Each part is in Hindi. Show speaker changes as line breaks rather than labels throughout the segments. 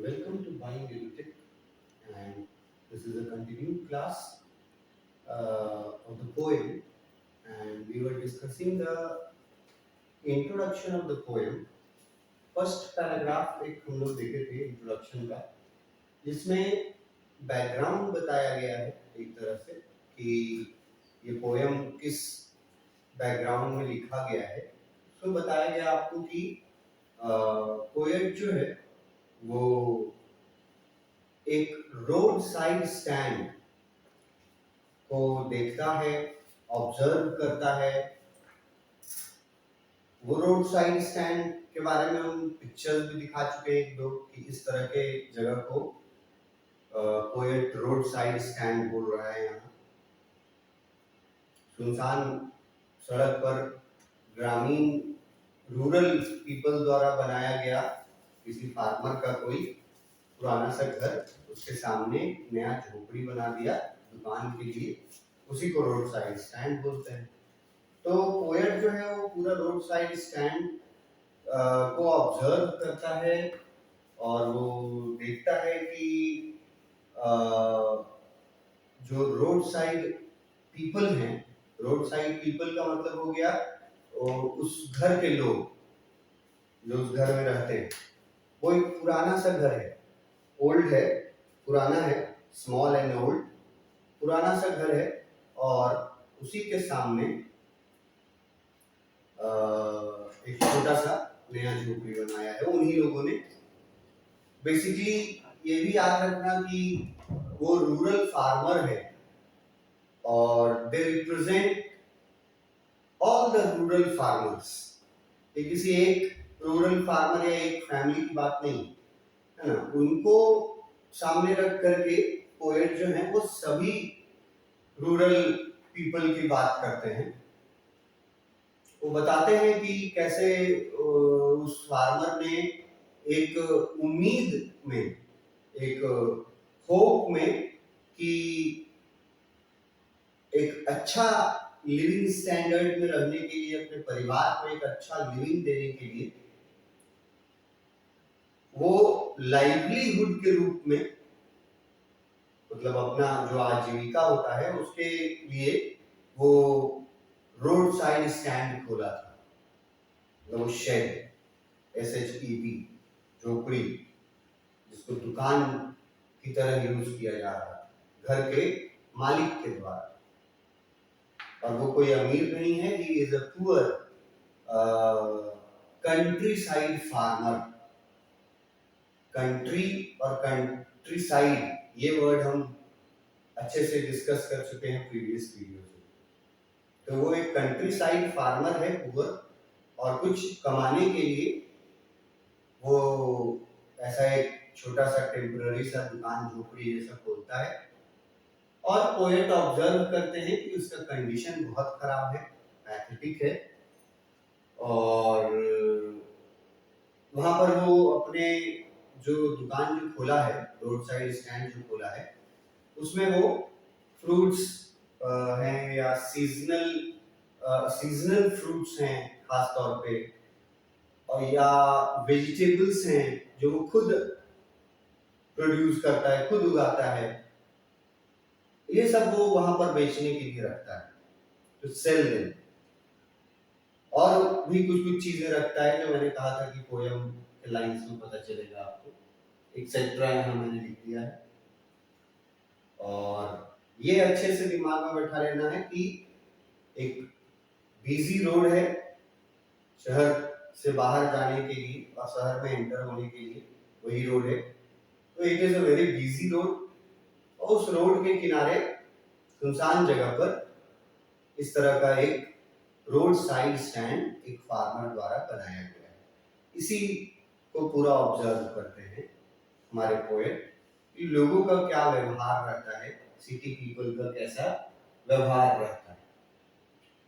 Welcome to Buying Limited, and this is a continued class of the poem, and we were discussing the introduction of the poem. First paragraph एक हम लोग देखे थे इंट्रोडक्शन का, जिसमें बैकग्राउंड बताया गया है एक तरह से कि ये पोयम किस बैकग्राउंड में लिखा गया है। उसमें बताया गया आपको कि पोएट जो है वो एक रोड साइड स्टैंड को देखता है, ऑब्जर्व करता है। वो रोड साइड स्टैंड के बारे में हम पिक्चर्स भी दिखा चुके हैं एक दो कि इस तरह के जगह को पोएट रोड साइड स्टैंड बोल रहा है। यहाँ सुनसान सड़क पर ग्रामीण रूरल पीपल द्वारा बनाया गया किसी फार्मर का कोई पुराना सा घर, उसके सामने नया झोपड़ी बना दिया दुकान के लिए, उसी को रोड साइड स्टैंड बोलते हैं। तो पोएट जो है वो पूरा रोड साइड स्टैंड को ऑब्जर्व करता है और वो देखता है कि जो रोड साइड पीपल हैं, रोड साइड पीपल का मतलब हो गया उस घर के लोग जो उस घर में रहते हैं। वो एक पुराना सा घर है, ओल्ड है, पुराना है, स्मॉल एंड ओल्ड, पुराना सा घर है और उसी के सामने एक छोटा सा नया झोपड़ी बनाया है उन्हीं लोगों ने। बेसिकली ये भी याद रखना कि वो रूरल फार्मर है और they represent all the rural farmers. ये किसी एक रूरल फार्मर या एक फैमिली की बात नहीं है ना, उनको सामने रख करके पोएट जो है वो सभी रूरल पीपल की बात करते हैं। वो बताते हैं कि कैसे उस फार्मर ने एक उम्मीद में, एक होप में कि एक अच्छा लिविंग स्टैंडर्ड में रहने के लिए, अपने परिवार को एक अच्छा लिविंग देने के लिए वो लाइवलीहुड के रूप में, मतलब अपना जो आजीविका होता है उसके लिए वो रोड साइड स्टैंड खोला था। मतलब वो शेड, SHED, झोपड़ी, जिसको दुकान की तरह यूज किया जा रहा है घर के मालिक के द्वारा। और वो कोई अमीर नहीं है, he is a poor country side farmer. Country और कंट्री साइड ये वर्ड हम अच्छे से डिस्कस कर चुके हैं प्रीवियस वीडियो में। तो वो एक कंट्री साइड फार्मर है, पुअर, और कुछ कमाने के लिए वो ऐसा एक छोटा सा टेम्पररी सा दुकान झोपड़ी जैसा खोलता है। और पोएट ऑब्जर्व करते हैं कि उसका कंडीशन बहुत खराब है, पैथेटिक है, और वहां पर वो अपने जो दुकान जो खोला है, रोड साइड स्टैंड जो खोला है, उसमें वो फ्रूट्स हैं या सीजनल फ्रूट्स हैं खास तौर पे, और या वेजिटेबल्स हैं जो वो खुद प्रोड्यूस करता है, खुद उगाता है, ये सब वो वहां पर बेचने के लिए रखता है, तो सेल देम। और भी कुछ कुछ चीजें रखता है जो मैंने कहा था कि पोयम के लाइंस में पता चलेगा आपको, एक्सेट्रा यहाँ मैंने लिख दिया है। और ये अच्छे से दिमाग में बैठा लेना है कि एक बिजी रोड है शहर से बाहर जाने के लिए और शहर में एंटर होने के लिए, वही रोड है। तो it is a very busy road, और उस रोड के किनारे सुनसान जगह पर इस तरह का एक रोड साइड स्टैंड एक फार्मर द्वारा बनाया गया है। इसी को पूरा ऑब्जर्व करते हैं हमारे पोएट, लोगों का क्या व्यवहार रहता है, सिटी पीपल का कैसा व्यवहार रहता है।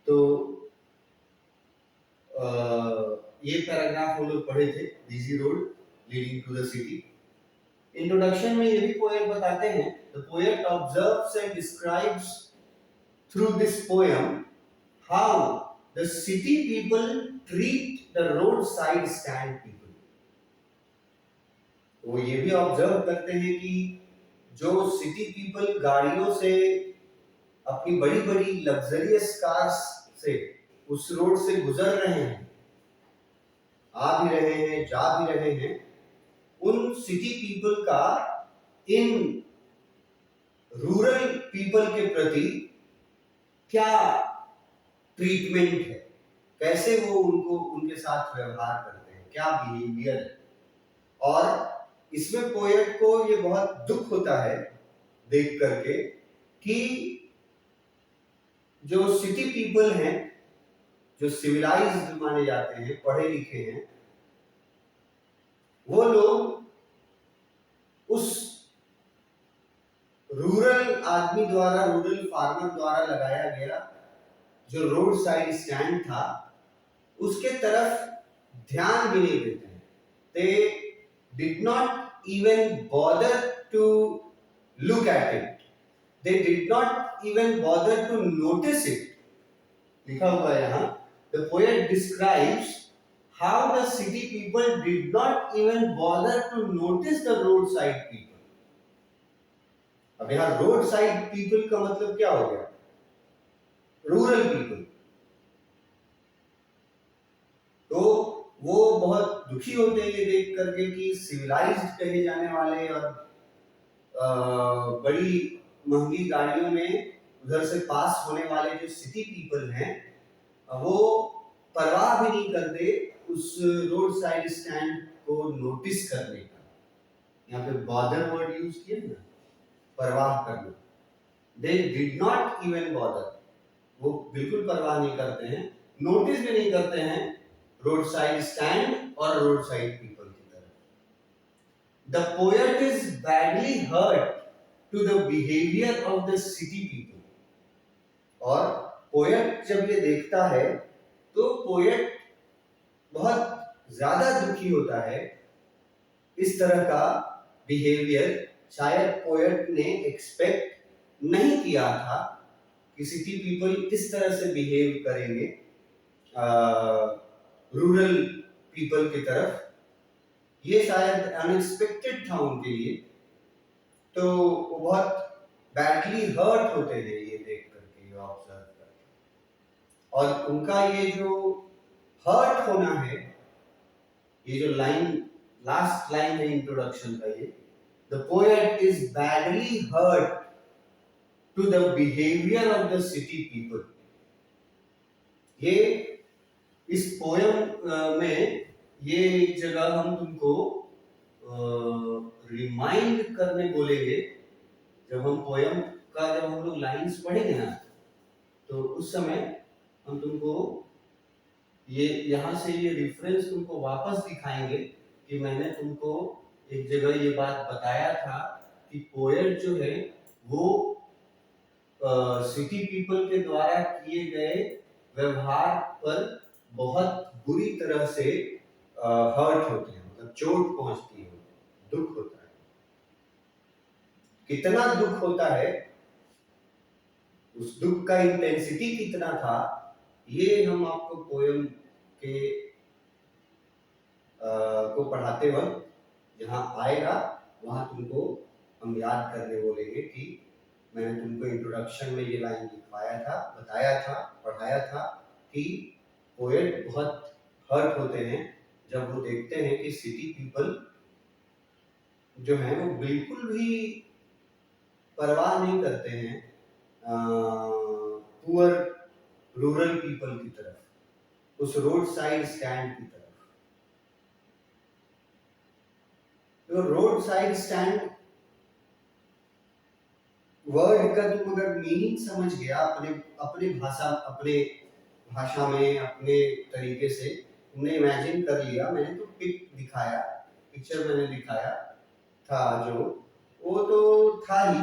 तो ये पैराग्राफ हम लोग पढ़े थे, busy road leading to the city. Introduction में ये भी पोएट बताते हैं, the poet observes and describes through this poem how the city people treat the road side stand people. वो ये भी ऑब्जर्व करते हैं कि जो सिटी पीपल गाड़ियों से, अपनी बड़ी बड़ी लग्जरियस कार्स से उस रोड से गुजर रहे हैं, आ भी रहे हैं, जा भी रहे हैं, उन सिटी पीपल का इन रूरल पीपल के प्रति क्या ट्रीटमेंट है, कैसे वो उनको उनके साथ व्यवहार करते हैं, क्या बिहेवियर है। और इसमें पोएट को ये बहुत दुख होता है देख करके कि जो सिटी पीपल हैं, जो सिविलाइज्ड माने जाते हैं, पढ़े लिखे हैं, वो लोग उस रूरल आदमी द्वारा, रूरल फार्मर द्वारा लगाया गया जो रोड साइड स्टैंड था, उसके तरफ ध्यान भी नहीं देते हैं। They did not even bother to look at it. They did not even bother to notice it. लिखा हुआ है यहाँ, the poet describes how the city people did not even bother to notice the roadside people. अब यहाँ roadside people का मतलब क्या हो गया? Rural people. तो वो बहुत दुखी होते हैं ये देख करके कि सिविलाइज्ड कहे जाने वाले और बड़ी महंगी गाड़ियों में उधर से पास होने वाले जो सिटी पीपल हैं, वो परवाह भी नहीं करते उस रोड साइड स्टैंड को नोटिस करने का। यहाँ पे बॉदर वर्ड यूज किया ना, परवाह करना। They did not even bother, वो बिल्कुल परवाह नहीं करते हैं, नोटिस भी नहीं करते हैं रोड साइड स्टैंड और रोड साइड पीपल की तरफ। The poet is badly hurt to the behaviour of the city people. और पोएट जब ये देखता है तो पोएट बहुत ज्यादा दुखी होता है। इस तरह का बिहेवियर शायद पोएट ने एक्सपेक्ट नहीं किया था कि सिटी पीपल इस तरह से बिहेव करेंगे रूरल पीपल की तरफ। ये शायद अनएक्सपेक्टेड था उनके लिए, तो वो बहुत बैडली हर्ट होते हैं ये देख करके, ये ऑब्जर्व करके। और उनका ये जो हर्ट होना है, ये जो लाइन, लास्ट लाइन है इंट्रोडक्शन का, ये the poet is badly hurt to the behaviour of the city people. ये इस पोयम में ये एक जगह हम तुमको रिमाइंड करने बोलेंगे। जब हम पोयम का जब हम लोग लाइंस पढ़ेंगे ना, तो उस समय हम तुमको ये यहाँ से ये रेफरेंस तुमको वापस दिखाएंगे कि मैंने तुमको एक जगह ये बात बताया था कि पोएट जो है वो सिटी पीपल के द्वारा किए गए व्यवहार पर बहुत बुरी तरह से हर्ट होते हैं, मतलब चोट पहुंचती है, दुख होता है। कितना दुख होता है, उस दुख का इंटेंसिटी कितना था, ये हम आपको पोयम के को पढ़ाते वक्त जहाँ आएगा वहां तुमको हम याद करने बोलेंगे कि मैंने तुमको इंट्रोडक्शन में ये लाइन लिखवाया था, बताया था, पढ़ाया था कि पोएट बहुत हर्ट होते हैं जब वो देखते हैं कि सिटी पीपल जो है वो बिल्कुल भी परवाह नहीं करते हैं पुअर रूरल पीपल की तरफ, उस रोड साइड स्टैंड की तरफ। तो रोड साइड स्टैंड वर्ड का तुम अगर मीनिंग समझ गया अपने अपने भाषा में अपने तरीके से तुमने इमेजिन कर लिया, मैंने तो पिक्चर मैंने दिखाया था जो, वो तो था ही,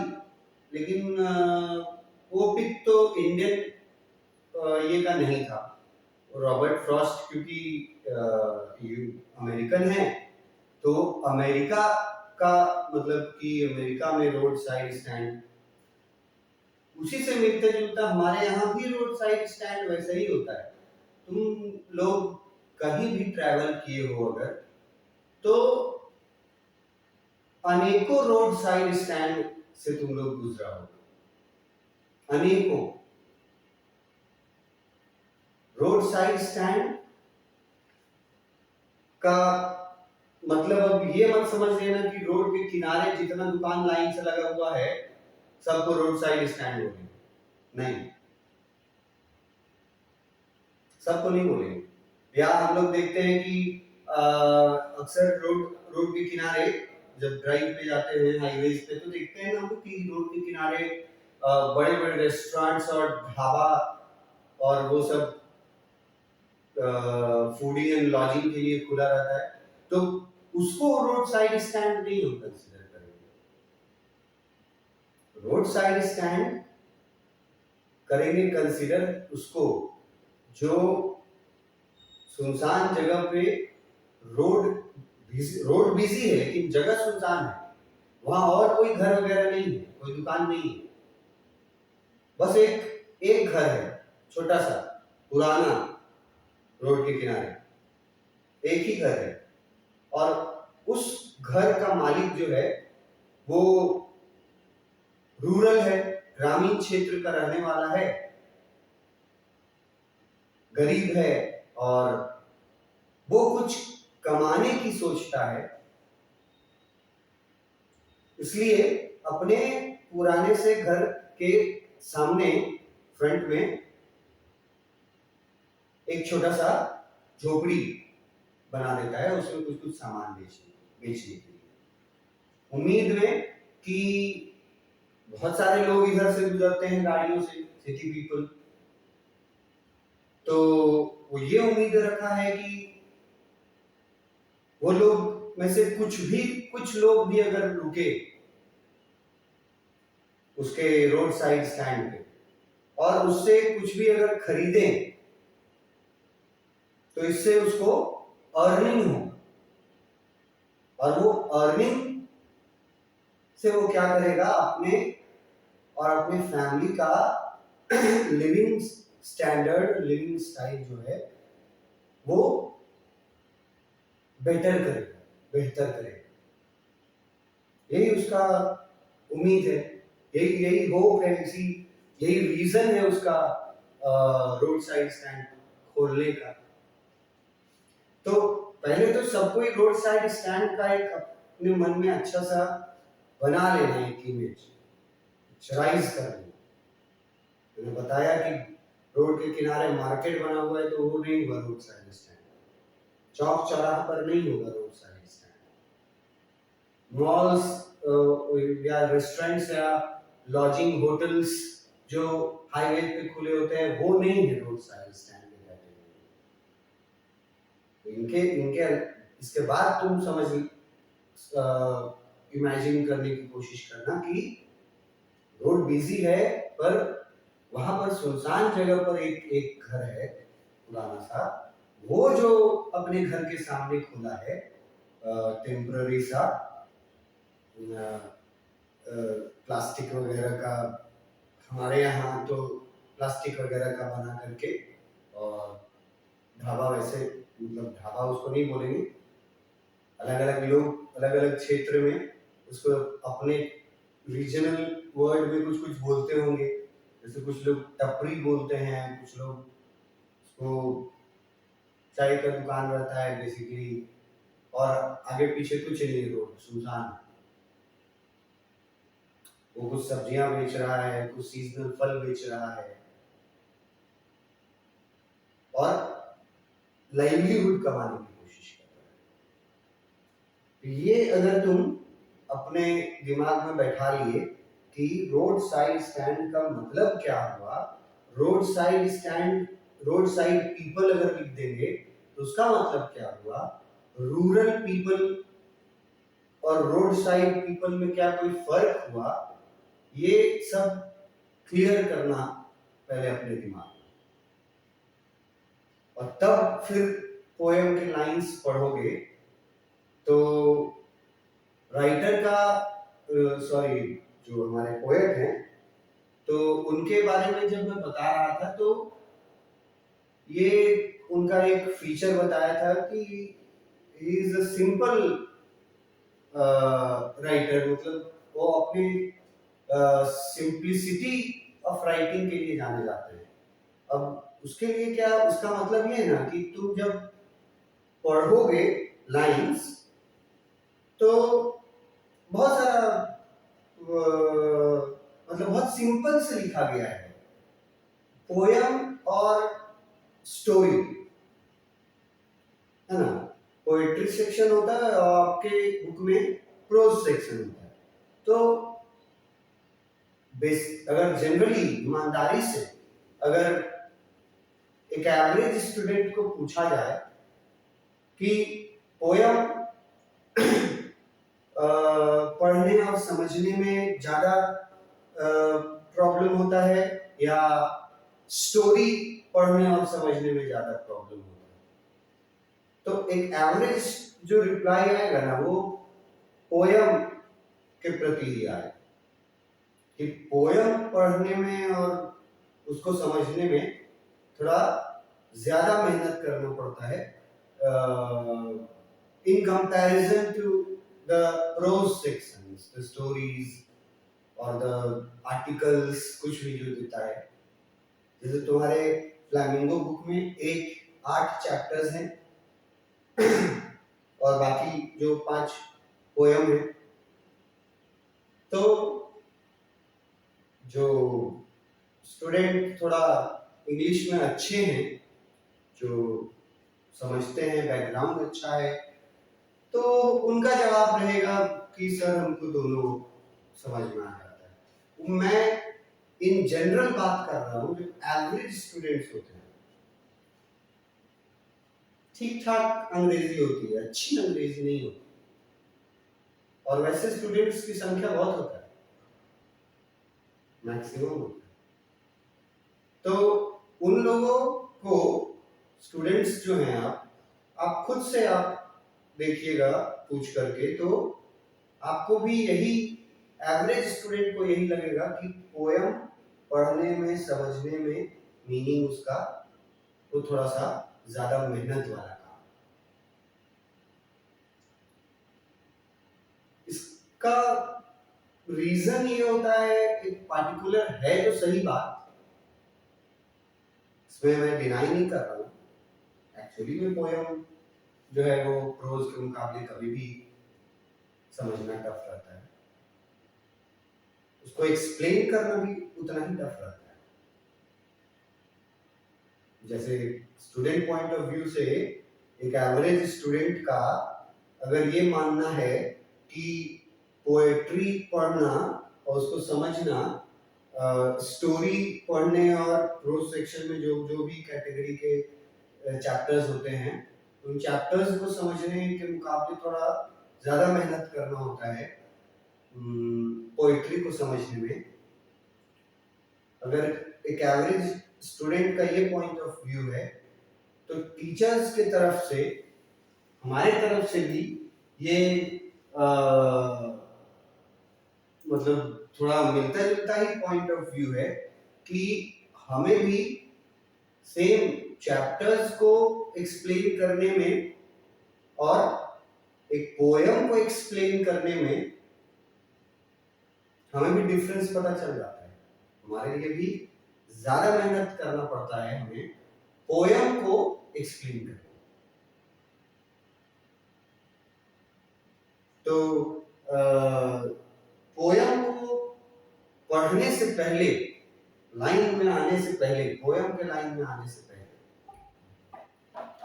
लेकिन वो पिक तो इंडियन ये का नहीं था। रॉबर्ट फ्रॉस्ट क्योंकि अमेरिकन है, तो अमेरिका का मतलब कि अमेरिका में रोड साइड स्टैंड उसी से मिलता जुलता, हमारे यहाँ भी रोड साइड स्टैंड वैसा ही होता है। तुम लोग कहीं भी ट्रैवल किए हो अगर, तो अनेकों रोड साइड स्टैंड से तुम लोग गुजरा हो, अनेकों रोड साइड स्टैंड का मतलब अब ये मत समझ लेना कि रोड के किनारे जितना दुकान लाइन से लगा हुआ है सबको रोड साइड स्टैंड बोलेंगे, नहीं, सबको नहीं बोलेंगे। या हम लोग देखते हैं कि अक्सर रोड के किनारे जब ड्राइव पे जाते हैं हाईवेज पे तो देखते हैं हम कि रोड के किनारे बड़े बड़े रेस्टोरेंट्स और ढाबा और वो सब फूडिंग एंड लॉजिंग के लिए खुला रहता है, तो उसको रोड साइड स्टैंड नहीं हम कंसीडर करेंगे। रोड साइड स्टैंड करेंगे कंसीडर उसको जो सुनसान जगह पे रोड बिजी है लेकिन जगह सुनसान है, वहां और कोई घर वगैरह नहीं है, कोई दुकान नहीं है, बस एक घर है छोटा सा पुराना रोड के किनारे, एक ही घर है और उस घर का मालिक जो है वो रूरल है, ग्रामीण क्षेत्र का रहने वाला है, गरीब है और वो कुछ कमाने की सोचता है, इसलिए अपने पुराने से घर के सामने फ्रंट में एक छोटा सा झोपड़ी बना देता है, उसमें कुछ कुछ सामान बेचने के लिए, उम्मीद में कि बहुत सारे लोग इधर से गुजरते हैं गाड़ियों से, सिटी पीपल, तो वो ये उम्मीद रखा है कि वो लोग में से कुछ लोग भी अगर रुके उसके रोड साइड स्टैंड पे और उससे कुछ भी अगर खरीदें तो इससे उसको अर्निंग हो, और वो अर्निंग से वो क्या करेगा, अपने और अपने फैमिली का लिविंग स्टैंडर्ड, लिविंग स्टाइल जो है वो बेहतर करेगा, यही उसका उम्मीद है, यही होप है, यही रीजन है उसका रोड साइड स्टैंड खोलने का। तो पहले तो सबको ही रोड साइड स्टैंड का एक अपने मन में अच्छा सा बना लेना, एक इमेज पिक्चराइज कर लेना। मैंने बताया कि रोड के किनारे मार्केट बना हुआ है तो वो नहीं होगा रोड साइड स्टैंड, चौक चौराहा पर नहीं होगा रोड साइड स्टैंड, मॉल्स या रेस्टोरेंट्स या लॉजिंग होटल्स जो हाईवे पे खुले होते हैं वो नहीं है रोड साइड स्टैंड में इनके इनके इसके बाद तुम समझ इमेजिन करने की कोशिश करना कि रोड बिजी है पर वहां पर सुनसान जगह पर एक घर है पुराना सा, वो जो अपने घर के सामने खुला है टेम्पररी सा, प्लास्टिक वगैरह का, हमारे यहाँ तो प्लास्टिक वगैरह का बना करके, और ढाबा वैसे मतलब ढाबा उसको नहीं बोलेंगे, अलग अलग लोग अलग अलग क्षेत्र में उसको अपने रीजनल वर्ड में कुछ कुछ बोलते होंगे, जैसे कुछ लोग टपरी बोलते हैं, कुछ लोग उसको चाय का दुकान रहता है बेसिकली, और आगे पीछे कुछ नहीं, रोड सुनसान, वो कुछ सब्जियां बेच रहा है, कुछ सीजनल फल बेच रहा है और लाइवलीहुड कमाने की कोशिश कर रहा है। ये अगर तुम अपने दिमाग में बैठा लिए कि रोड साइड स्टैंड का मतलब क्या हुआ, रोड साइड पीपल अगर लिख देंगे तो उसका मतलब क्या हुआ, रूरल पीपल और रोड साइड पीपल में क्या कोई फर्क हुआ, ये सब क्लियर करना पहले अपने दिमाग में, और तब फिर पोएम के लाइंस पढ़ोगे तो राइटर का सॉरी जो हमारे पोएट हैं तो उनके बारे में जब मैं बता रहा था तो ये उनका एक फीचर बताया था कि he is a simple writer, मतलब वो अपनी सिंप्लिसिटी ऑफ राइटिंग के लिए जाने जाते हैं। अब उसके लिए क्या, उसका मतलब ये है ना कि तुम जब पढ़ोगे लाइंस तो बहुत सारा मतलब बहुत सिंपल से लिखा गया है। पोयम और स्टोरी है ना, पोएट्री सेक्शन होता है और आपके बुक में प्रोज सेक्शन होता है। तो अगर जनरली ईमानदारी से अगर एक एवरेज स्टूडेंट को पूछा जाए कि पोयम पढ़ने और समझने में ज्यादा प्रॉब्लम होता है या स्टोरी पढ़ने और समझने में ज्यादा प्रॉब्लम होता है, तो एक एवरेज जो रिप्लाई आएगा ना वो पोयम के प्रति ही आएगा कि पोयम पढ़ने में और उसको समझने में थोड़ा ज्यादा मेहनत करना पड़ता है in comparison to the prose sections, the stories और the articles, कुछ भी जो देता है। जैसे तुम्हारे फ्लैमिंगो बुक में 8 चैप्टर्स हैं और बाकी जो 5 पोयम है। तो जो स्टूडेंट थोड़ा इंग्लिश में अच्छे हैं, जो समझते हैं, बैकग्राउंड अच्छा है, तो उनका जवाब रहेगा कि सर हमको दोनों समझ में आ जाता है। मैं इन जनरल बात कर रहा हूँ, जो एवरेज स्टूडेंट्स होते हैं, ठीक ठाक अंग्रेजी होती है, अच्छी अंग्रेजी नहीं होती, और वैसे स्टूडेंट्स की संख्या बहुत होता है, मैक्सिमम होता है। तो उन लोगों को स्टूडेंट्स जो हैं, आप खुद से आप देखिएगा पूछ करके, तो आपको भी यही, एवरेज स्टूडेंट को यही लगेगा कि पोयम पढ़ने में समझने में मीनिंग उसका तो थोड़ा सा ज्यादा मेहनत वाला काम। इसका रीजन ये होता है, एक पार्टिकुलर है तो सही बात, इसमें मैं डिनाई नहीं कर रहा हूँ। एक्चुअली में पोयम जो है वो प्रोज के मुकाबले कभी भी समझना टफ रहता है, उसको एक्सप्लेन करना भी उतना ही टफ रहता है। जैसे स्टूडेंट पॉइंट ऑफ व्यू से एक एवरेज स्टूडेंट का अगर ये मानना है कि पोएट्री पढ़ना और उसको समझना, स्टोरी पढ़ने और प्रोज सेक्शन में जो जो भी कैटेगरी के चैप्टर्स होते हैं, उन चैप्टर्स को समझने के मुकाबले थोड़ा ज्यादा मेहनत करना होता है पोएट्री को समझने में। अगर एक एवरेज स्टूडेंट का ये पॉइंट ऑफ व्यू है, तो टीचर्स के तरफ से, हमारे तरफ से भी ये मतलब थोड़ा मिलता जुलता ही पॉइंट ऑफ व्यू है कि हमें भी सेम चैप्टर्स को एक्सप्लेन करने में और एक पोयम को एक्सप्लेन करने में हमें भी डिफरेंस पता चल जाता है। हमारे लिए भी ज्यादा मेहनत करना पड़ता है हमें पोयम को एक्सप्लेन करने। तो पोयम को पढ़ने से पहले, लाइन में आने से पहले, पोयम के लाइन में आने से पहले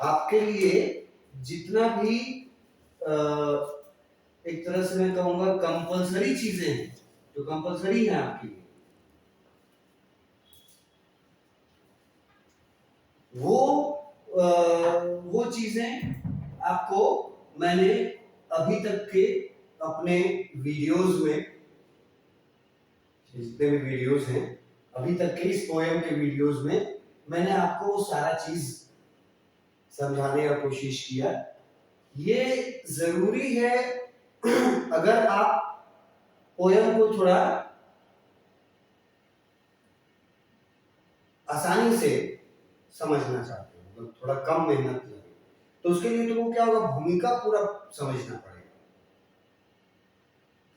आपके लिए जितना भी एक तरह से मैं कहूंगा कंपलसरी चीजें हैं, जो कंपलसरी है आपके लिए, वो चीजें आपको मैंने अभी तक के अपने वीडियोस में, जितने भी वीडियोस हैं अभी तक के इस पोयम के वीडियोस में, मैंने आपको सारा चीज समझाने का कोशिश किया। ये जरूरी है अगर आप पोयम को थोड़ा आसानी से समझना चाहते हो, मतलब थोड़ा कम मेहनत लगे, तो उसके लिए तुमको क्या होगा, भूमिका पूरा समझना पड़ेगा।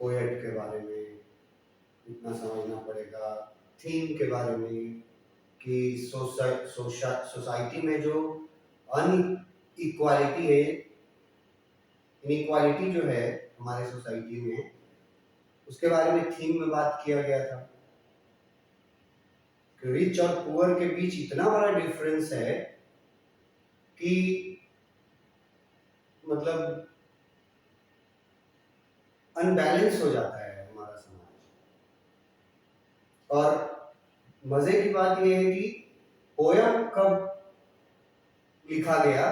पोएट के बारे में इतना समझना पड़ेगा, थीम के बारे में कि सोसाइटी में जो अनइक्वालिटी है, इनइक्वालिटी जो है हमारे सोसाइटी में, उसके बारे में थीम में बात किया गया था कि रिच और पुअर के बीच इतना बड़ा डिफरेंस है कि मतलब अनबैलेंस हो जाता है हमारा समाज। और मजे की बात यह है कि पोयम कब लिखा गया,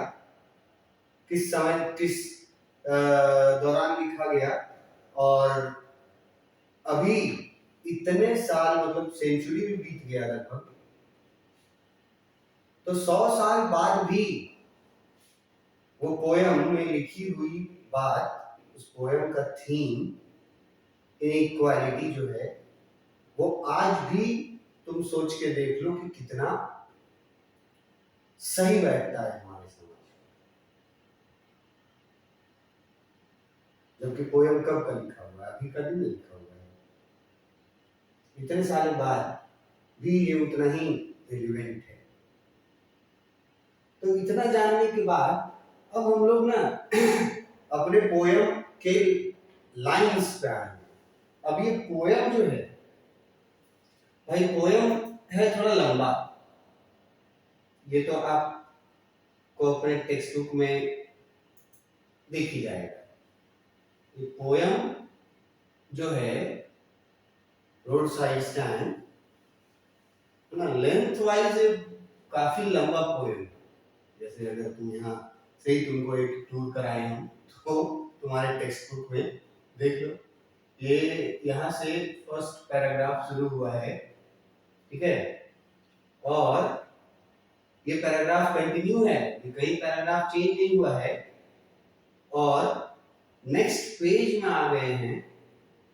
किस समय, किस दौरान लिखा गया, और अभी इतने साल मतलब सेंचुरी भी बीत गया लगभग, तो 100 साल बाद भी वो पोयम में लिखी हुई बात, उस पोयम का थीम इनइक्वालिटी जो है, वो आज भी तुम सोच के देख लो कि कितना सही बैठता है हमारे समाज। जबकि पोयम कब का लिखा हुआ है, अभी का नहीं लिखा हुआ है, इतने साल बाद भी ये उतना ही रिलेवेंट है। तो इतना जानने के बाद अब हम लोग ना अपने पोयम के लाइंस पे आए। अब ये पोयम जो है भाई, पोयम है थोड़ा लंबा, ये तो आपको अपने टेक्स्ट बुक में दिख ही जाएगा। ये पोयम जो है रोड साइड स्टैंड ना, लेंथ वाइज काफी लंबा पोयम। जैसे अगर तुम यहाँ से ही तुमको एक टूर कराए हम, तो तुम्हारे टेक्स्ट बुक में देख लो, ये यहाँ से फर्स्ट पैराग्राफ शुरू हुआ है, ठीक है, और ये पैराग्राफ कंटिन्यू है, ये कई पैराग्राफ चेंज नहीं हुआ है, और नेक्स्ट पेज में आ गए हैं,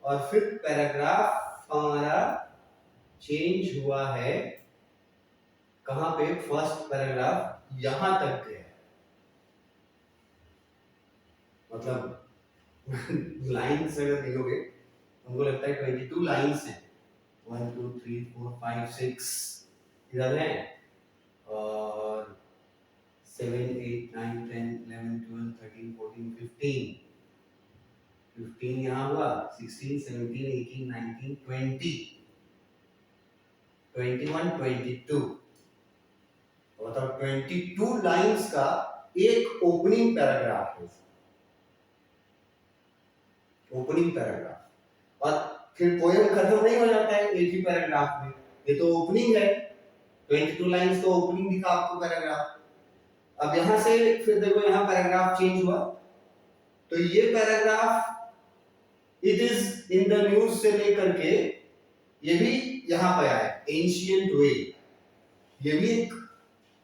और फिर पैराग्राफ हमारा चेंज हुआ है कहाँ पे, फर्स्ट पैराग्राफ यहां तक गया, मतलब लाइन्स अगर देखोगे हमको लगता है 22 लाइन्स हैं, 1 2 3 4 5 6 इधर है, और 7 8 9 10 11 12 13 14 15 यहाँ हुआ, 16 17 18 19 20 21 22, मतलब 22 लाइन्स का एक ओपनिंग पैराग्राफ है, ओपनिंग पैराग्राफ। और फिर पोएम खत्म नहीं हो जाता है एक ही पैराग्राफ में, ये तो ओपनिंग है, 22 लाइन्स तो ओपनिंग दिखा आपको पैराग्राफ। अब यहां से फिर देखो यहाँ पैराग्राफ चेंज हुआ, तो ये paragraph it is in the news से लेकर के ये भी यहाँ पे आया, एंशिएंट वे, ये भी एक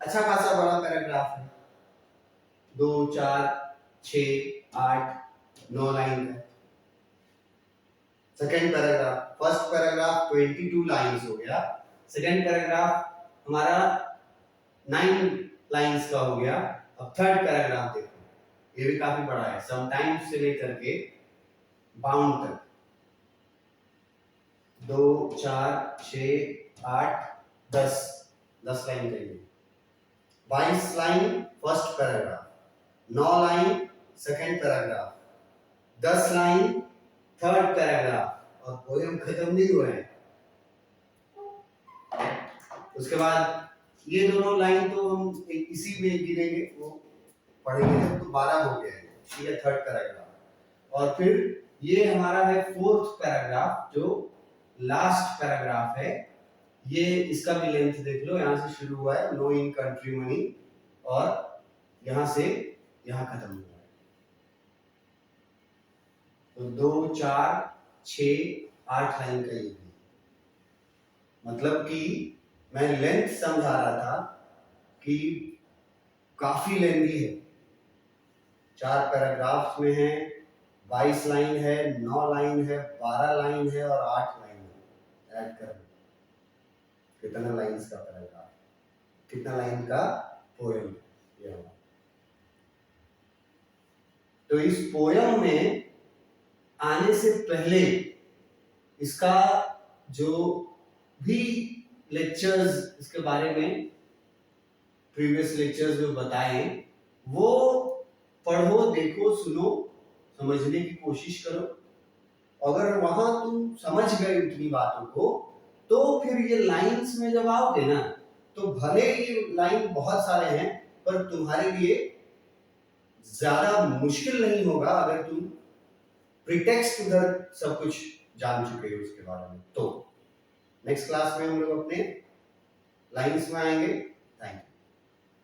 अच्छा खासा बड़ा पैराग्राफ है, 2 4 6 8 9 लाइन का। Second paragraph, first paragraph 22 lines हो गया, सेकेंड पैराग्राफ हमारा 9 लाइंस का हो गया। अब थर्ड पैराग्राफ देखो, ये भी काफी बड़ा है, समटाइम्स से लेकर के बाउंड तक, 2 4 6 8 10 लाइन चाहिए, 22 line first paragraph, 9 line second paragraph, 10 line third paragraph, और पोएम खत्म नहीं हुआ है। उसके बाद ये दोनों लाइन तो हम इसी में गिनेंगे, वो पढ़ेंगे जब, तो 12 हो गया है, ये थर्ड पैराग्राफ। और फिर ये हमारा है फोर्थ पैराग्राफ, जो लास्ट पैराग्राफ है, ये इसका भी लेंथ देख लो, यहाँ से शुरू हुआ है, नो इन कंट्री मनी, और यहाँ से यहाँ खत्म हुआ है, तो 2 4 6 8 लाइन का ये भी, मतलब कि मैं लेंथ समझा रहा था कि काफी लेंथी है, 4 पैराग्राफ्स में है, 22 लाइन है, 9 लाइन है, 12 लाइन है, और 8 लाइन है, ऐड कर कितना लाइन्स का पैराग्राफ, कितना लाइन का पोएम है। तो इस पोएम में आने से पहले इसका जो भी लेक्चर्स इसके बारे में प्रीवियस लेक्चर्स में बताए वो पढ़ो, देखो, सुनो, समझने की कोशिश करो। अगर वहां तुम समझ गए उतनी बातों को तो फिर ये लाइंस में जब आओगे ना तो भले ये लाइन बहुत सारे हैं पर तुम्हारे लिए ज्यादा मुश्किल नहीं होगा अगर तुम प्रीटेक्स्ट उधर सब कुछ जान चुके हो उसके बारे में। तो नेक्स्ट क्लास में हम लोग अपने लाइंस में आएंगे। Thank you.